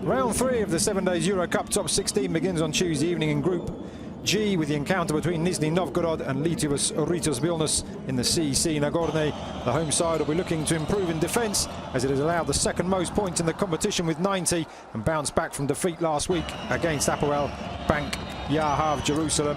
Round 3 of the 7 Days EuroCup top 16 begins on Tuesday evening in Group G with the encounter between Nizhny Novgorod and Lietuvos Rytas Vilnius in the CEC Nagorny. The home side will be looking to improve in defence as it has allowed the second most points in the competition with 90 and bounced back from defeat last week against Apoel Bank Yahav Jerusalem.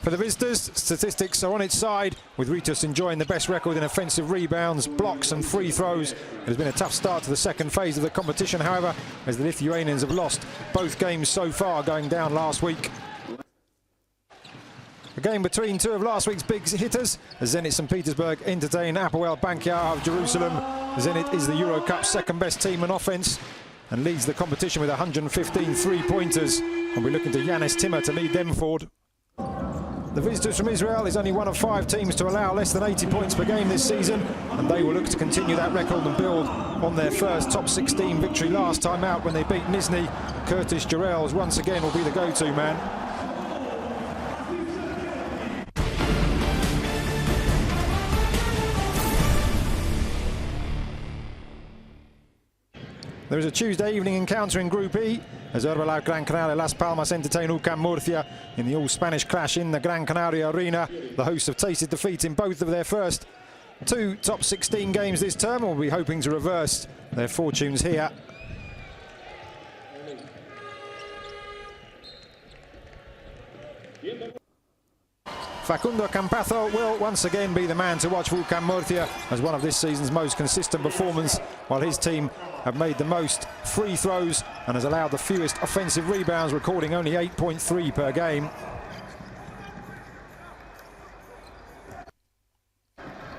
For the visitors, statistics are on its side, with Rytas enjoying the best record in offensive rebounds, blocks and free throws. It has been a tough start to the second phase of the competition, however, as the Lithuanians have lost both games so far, going down last week. A game between two of last week's big hitters, as Zenit St. Petersburg entertain Apoel Bank Yahav Jerusalem. Zenit is the EuroCup's second best team on offence and leads the competition with 115 three-pointers. And we're looking to Yanis Timur to lead them forward. The visitors from Israel is only one of 5 teams to allow less than 80 points per game this season, and they will look to continue that record and build on their first top 16 victory last time out when they beat Nizhny. Curtis Jarrells once again will be the go-to man. There is a Tuesday evening encounter in Group E as Euroleague Gran Canaria Las Palmas entertain UCAM Murcia in the all-Spanish clash in the Gran Canaria Arena. The hosts have tasted defeat in both of their first 2 top 16 games this term and will be hoping to reverse their fortunes here. Facundo Campazzo will once again be the man to watch for UCAM Murcia as one of this season's most consistent performance, while his team have made the most free throws and has allowed the fewest offensive rebounds, recording only 8.3 per game.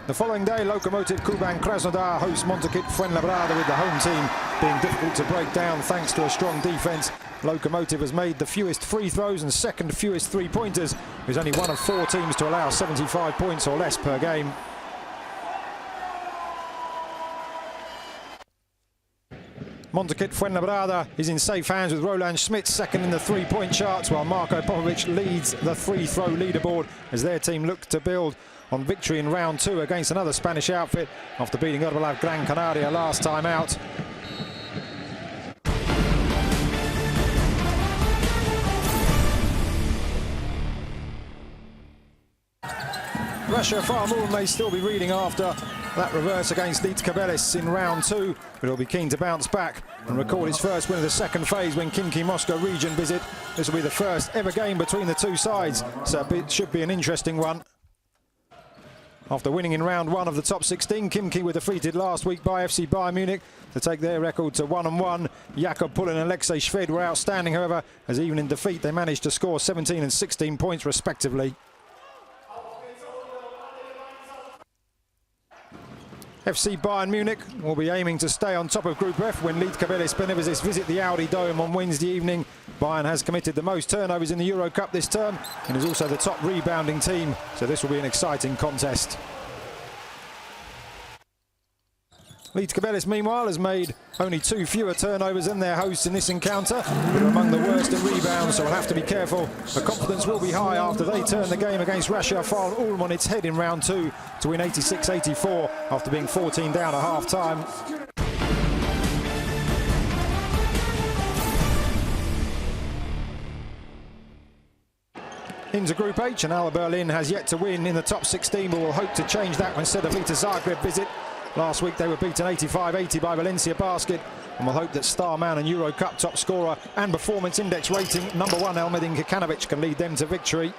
The following day, Lokomotiv Kuban Krasnodar hosts Montaukit Fuenlabrada, with the home team being difficult to break down thanks to a strong defence. Lokomotiv has made the fewest free throws and second fewest three-pointers. There's only one of 4 teams to allow 75 points or less per game. Montaukit Fuenlabrada is in safe hands with Roland Schmitz second in the three-point charts, while Marko Popovic leads the free-throw leaderboard as their team look to build on victory in round 2 against another Spanish outfit after beating Euroleague Gran Canaria last time out. Russia Farmul may still be reading after that reverse against Lietkabelis in round 2, but he'll be keen to bounce back and record his first win of the second phase when Khimki Moscow region visit. This will be the first ever game between the two sides, so it should be an interesting one. After winning in round 1 of the top 16, Khimki were defeated last week by FC Bayern Munich to take their record to 1-1. Jakob Pullen and Alexei Shved were outstanding, however, as even in defeat they managed to score 17 and 16 points respectively. FC Bayern Munich will be aiming to stay on top of Group F when Lietkabelis Benevezis visit the Audi Dome on Wednesday evening. Bayern has committed the most turnovers in the EuroCup this term and is also the top rebounding team, so this will be an exciting contest. Lietkabelis, meanwhile, has made only 2 fewer turnovers than their hosts in this encounter, but are among the worst at rebounds, so we'll have to be careful. The confidence will be high after they turn the game against Russia Fal Ulm on its head in round 2 to win 86-84 after being 14 down at half-time. Into Group H, and Alba Berlin has yet to win in the top 16, but will hope to change that when said Evita Zagreb visit. Last week they were beaten 85-80 by Valencia Basket, and will hope that star man and EuroCup top scorer and performance index rating #1 Elmedin Kekanovic can lead them to victory.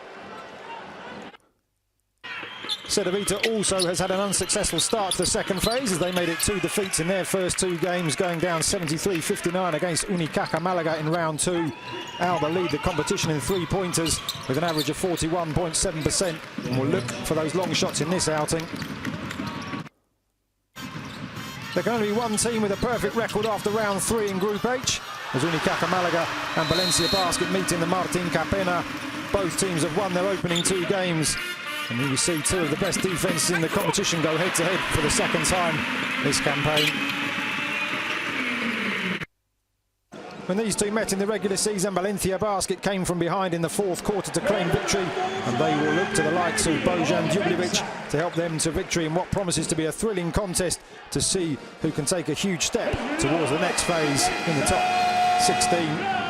Evita also has had an unsuccessful start to the second phase as they made it 2 defeats in their first 2 games, going down 73-59 against Unicaja Malaga in round 2. Alba lead the competition in three-pointers with an average of 41.7% and will look for those long shots in this outing. There can only be one team with a perfect record after round 3 in Group H, as Unicaja Malaga and Valencia Basket meet in the Martin Capena. Both teams have won their opening 2 games, and you will see 2 of the best defences in the competition go head-to-head for the second time this campaign. When these two met in the regular season, Valencia Basket came from behind in the fourth quarter to claim victory, and they will look to the likes of Bojan Djublevic to help them to victory in what promises to be a thrilling contest to see who can take a huge step towards the next phase in the top 16.